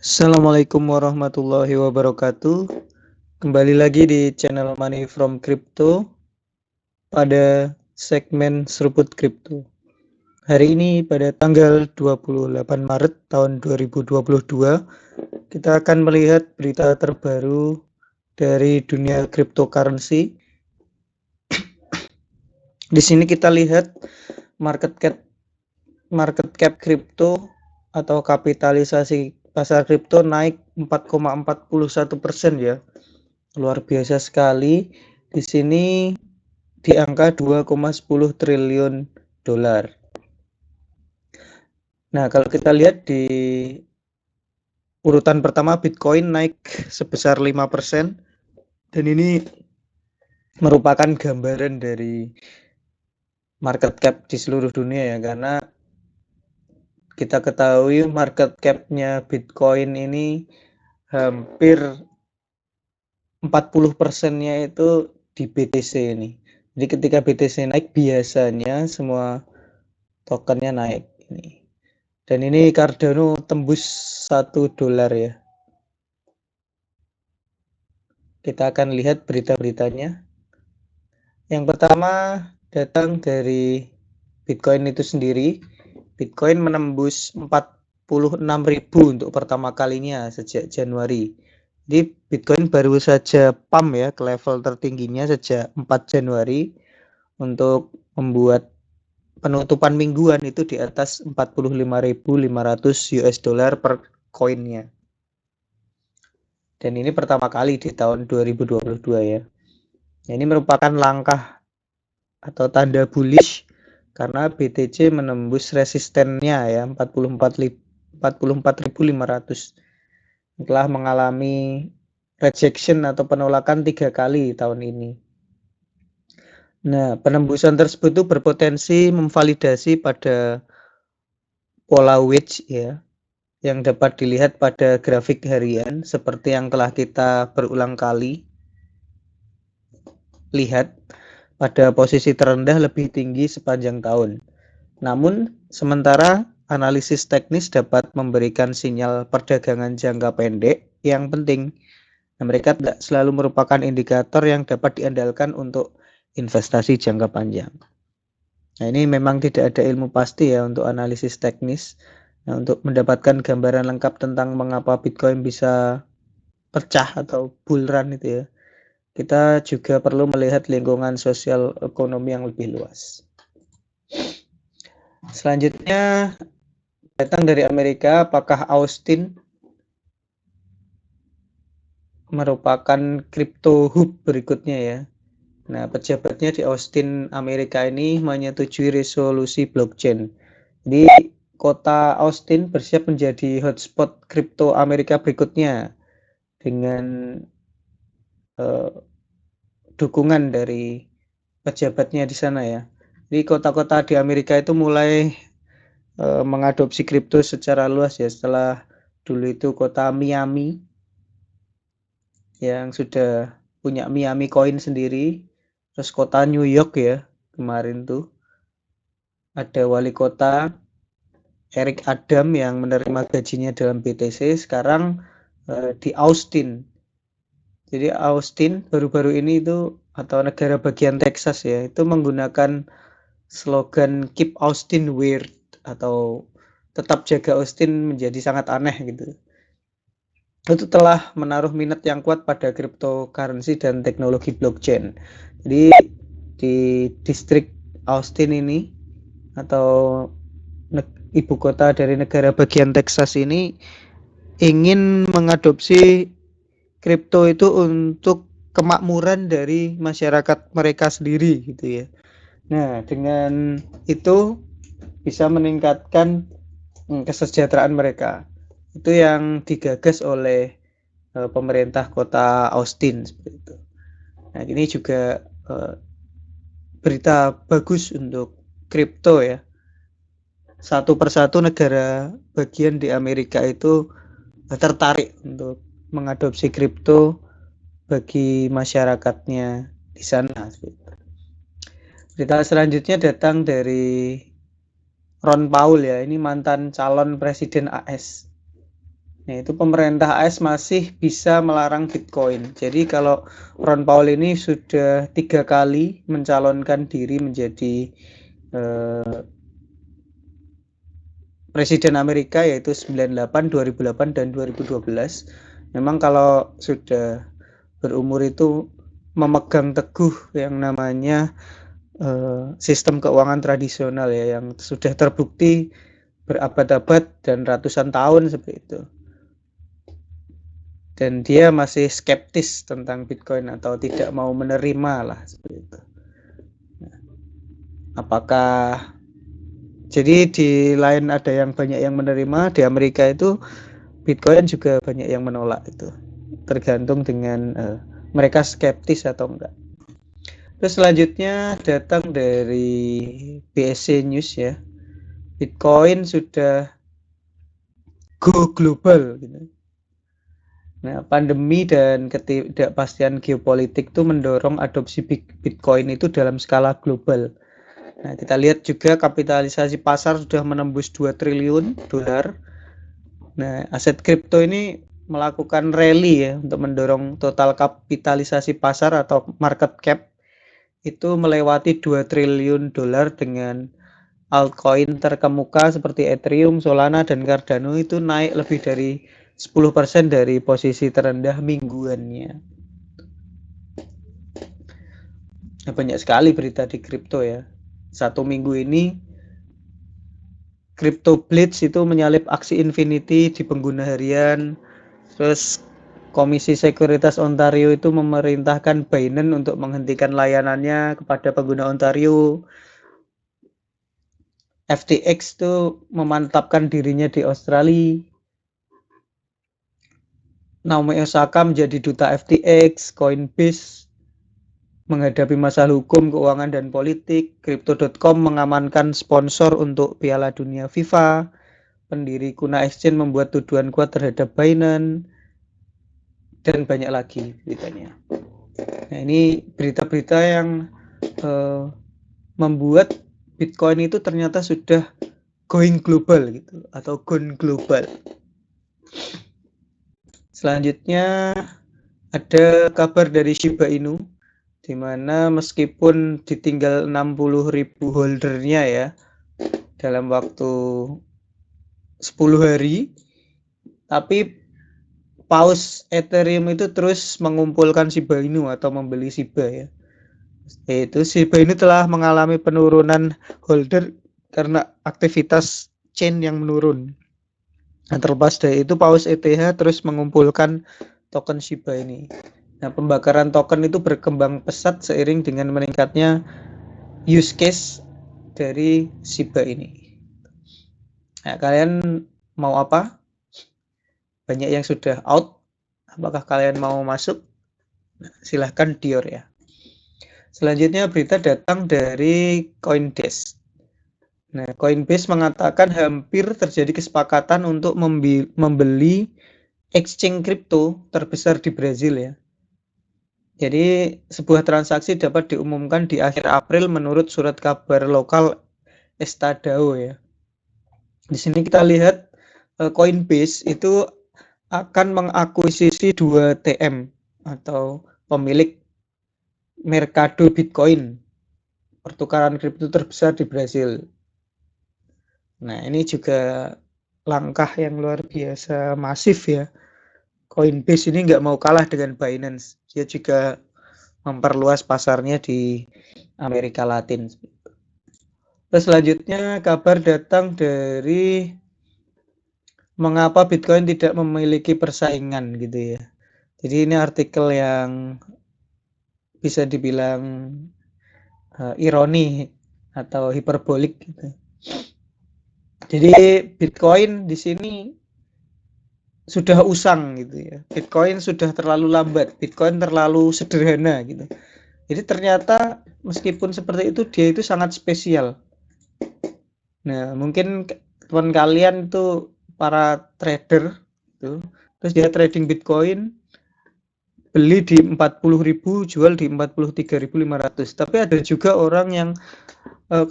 Assalamualaikum warahmatullahi wabarakatuh. Kembali lagi di channel Money from Crypto pada segmen Seruput Crypto. Hari ini pada tanggal 28 Maret tahun 2022, kita akan melihat berita terbaru dari dunia cryptocurrency. Di sini kita lihat market cap kripto atau kapitalisasi pasar kripto naik 4,41% ya. Luar biasa sekali. Di sini di angka 2,10 triliun dolar. Nah, kalau kita lihat di urutan pertama Bitcoin naik sebesar 5%, dan ini merupakan gambaran dari market cap di seluruh dunia ya, karena kita ketahui market cap-nya Bitcoin ini hampir 40%-nya itu di BTC ini. Jadi ketika BTC naik, biasanya semua tokennya naik ini. Dan ini Cardano tembus $1 ya. Kita akan lihat berita-beritanya. Yang pertama datang dari Bitcoin itu sendiri. Bitcoin menembus 46.000 untuk pertama kalinya sejak Januari. Jadi Bitcoin baru saja pump ya ke level tertingginya sejak 4 Januari untuk membuat penutupan mingguan itu di atas 45.500 US dollar per koinnya. Dan ini pertama kali di tahun 2022 ya. Ini merupakan langkah atau tanda bullish karena BTC menembus resistennya ya 44.500 telah mengalami rejection atau penolakan 3 kali tahun ini. Nah, penembusan tersebut itu berpotensi memvalidasi pada pola wedge ya, yang dapat dilihat pada grafik harian seperti yang telah kita berulang kali lihat pada posisi terendah lebih tinggi sepanjang tahun. Namun, sementara analisis teknis dapat memberikan sinyal perdagangan jangka pendek yang penting. Mereka tidak selalu merupakan indikator yang dapat diandalkan untuk investasi jangka panjang. Nah, ini memang tidak ada ilmu pasti ya untuk analisis teknis. Nah, untuk mendapatkan gambaran lengkap tentang mengapa Bitcoin bisa pecah atau bull run itu ya, kita juga perlu melihat lingkungan sosial ekonomi yang lebih luas. Selanjutnya datang dari Amerika, apakah Austin merupakan crypto hub berikutnya ya. Nah, pejabatnya di Austin, Amerika ini menyetujui resolusi blockchain. Jadi, kota Austin bersiap menjadi hotspot kripto Amerika berikutnya dengan dukungan dari pejabatnya di sana ya. Jadi, kota-kota di Amerika itu mulai mengadopsi kripto secara luas ya, setelah dulu itu kota Miami yang sudah punya Miami Coin sendiri, terus kota New York ya kemarin tuh ada wali kota Eric Adam yang menerima gajinya dalam BTC. Sekarang di Austin. Jadi Austin baru-baru ini itu atau negara bagian Texas ya, itu menggunakan slogan Keep Austin Weird atau tetap jaga Austin menjadi sangat aneh gitu. Itu telah menaruh minat yang kuat pada cryptocurrency dan teknologi blockchain. Jadi di distrik Austin ini atau ibu kota dari negara bagian Texas ini ingin mengadopsi kripto itu untuk kemakmuran dari masyarakat mereka sendiri gitu ya. Nah, dengan itu bisa meningkatkan kesejahteraan mereka. Itu yang digagas oleh pemerintah kota Austin seperti itu. Nah, ini juga berita bagus untuk kripto ya. Satu persatu negara bagian di Amerika itu tertarik untuk mengadopsi kripto bagi masyarakatnya di sana. Berita selanjutnya datang dari Ron Paul ya, ini mantan calon presiden AS. Nah, itu pemerintah AS masih bisa melarang Bitcoin. Jadi kalau Ron Paul ini sudah 3 kali mencalonkan diri menjadi Presiden Amerika, yaitu 98, 2008, dan 2012. Memang kalau sudah berumur itu memegang teguh yang namanya sistem keuangan tradisional ya, yang sudah terbukti berabad-abad dan ratusan tahun seperti itu. Dan dia masih skeptis tentang Bitcoin atau tidak mau menerima lah seperti itu. Apakah jadi di lain ada yang banyak yang menerima, di Amerika itu Bitcoin juga banyak yang menolak itu. Tergantung dengan mereka skeptis atau enggak. Terus selanjutnya datang dari BSC News ya. Bitcoin sudah go global gitu. Nah, pandemi dan ketidakpastian geopolitik itu mendorong adopsi Bitcoin itu dalam skala global. Nah, kita lihat juga kapitalisasi pasar sudah menembus 2 triliun dolar. Nah, aset kripto ini melakukan rally ya untuk mendorong total kapitalisasi pasar atau market cap itu melewati 2 triliun dolar dengan altcoin terkemuka seperti Ethereum, Solana, dan Cardano itu naik lebih dari 10% dari posisi terendah mingguannya. Nah, banyak sekali berita di kripto ya. Satu minggu ini Crypto Blitz itu menyalip aksi Infinity di pengguna harian. Terus Komisi Sekuritas Ontario itu memerintahkan Binance untuk menghentikan layanannya kepada pengguna Ontario. FTX itu memantapkan dirinya di Australia. Naomi Osaka menjadi duta FTX. Coinbase menghadapi masalah hukum, keuangan, dan politik. Crypto.com mengamankan sponsor untuk Piala Dunia FIFA. Pendiri Kuna Exchange membuat tuduhan kuat terhadap Binance. Dan banyak lagi beritanya. Nah, ini berita-berita yang membuat Bitcoin itu ternyata sudah going global gitu, atau gone global. Selanjutnya ada kabar dari Shiba Inu, di mana meskipun ditinggal 60.000 holdernya ya dalam waktu 10 hari, tapi paus Ethereum itu terus mengumpulkan Shiba Inu atau membeli Shiba ya. Yaitu Shiba Inu telah mengalami penurunan holder karena aktivitas chain yang menurun. Nah, terlepas dari itu paus ETH terus mengumpulkan token Shiba ini. Nah, pembakaran token itu berkembang pesat seiring dengan meningkatnya use case dari Shiba ini. Nah, kalian mau apa? Banyak yang sudah out. Apakah kalian mau masuk? Silahkan Dior ya. Selanjutnya berita datang dari Coindesk. Nah, Coinbase mengatakan hampir terjadi kesepakatan untuk membeli exchange kripto terbesar di Brazil ya. Jadi sebuah transaksi dapat diumumkan di akhir April menurut surat kabar lokal Estadao ya. Di sini kita lihat Coinbase itu akan mengakuisisi 2 TM atau pemilik Mercado Bitcoin, pertukaran kripto terbesar di Brazil. Nah, ini juga langkah yang luar biasa masif ya. Coinbase ini nggak mau kalah dengan Binance. Dia juga memperluas pasarnya di Amerika Latin. Terus selanjutnya kabar datang dari mengapa Bitcoin tidak memiliki persaingan gitu ya. Jadi ini artikel yang bisa dibilang ironi atau hiperbolik gitu. Jadi Bitcoin di sini sudah usang gitu ya. Bitcoin sudah terlalu lambat, Bitcoin terlalu sederhana gitu. Jadi ternyata meskipun seperti itu dia itu sangat spesial. Nah, mungkin teman kalian itu para trader gitu. Terus dia trading Bitcoin, beli di 40.000, jual di 43.500. Tapi ada juga orang yang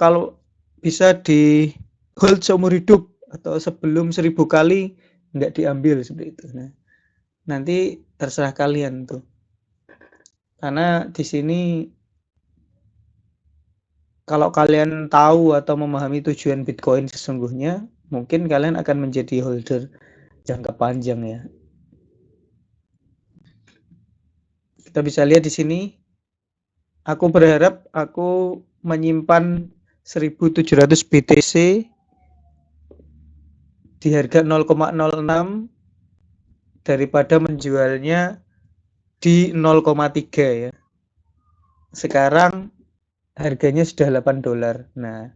kalau bisa di hold seumur hidup atau sebelum 1000 kali nggak diambil seperti itu. Nah, nanti terserah kalian tuh. Karena di sini kalau kalian tahu atau memahami tujuan Bitcoin sesungguhnya, mungkin kalian akan menjadi holder jangka panjang ya. Kita bisa lihat di sini, aku berharap aku menyimpan 1700 BTC di harga 0,06 daripada menjualnya di 0,3 ya. Sekarang harganya sudah $8. Nah,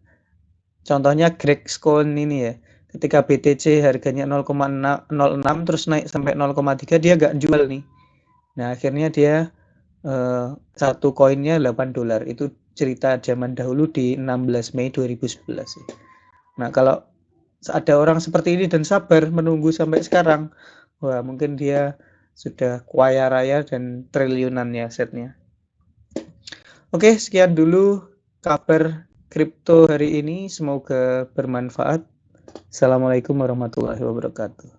contohnya Gregscoin ini ya. Ketika BTC harganya 0,06 terus naik sampai 0,3 dia nggak jual nih. Nah, akhirnya dia satu koinnya $8. Itu cerita zaman dahulu di 16 Mei 2011 ya. Nah, kalau ada orang seperti ini dan sabar menunggu sampai sekarang, wah mungkin dia sudah kaya raya dan triliunan ya asetnya. Oke, sekian dulu kabar kripto hari ini. Semoga bermanfaat. Assalamualaikum warahmatullahi wabarakatuh.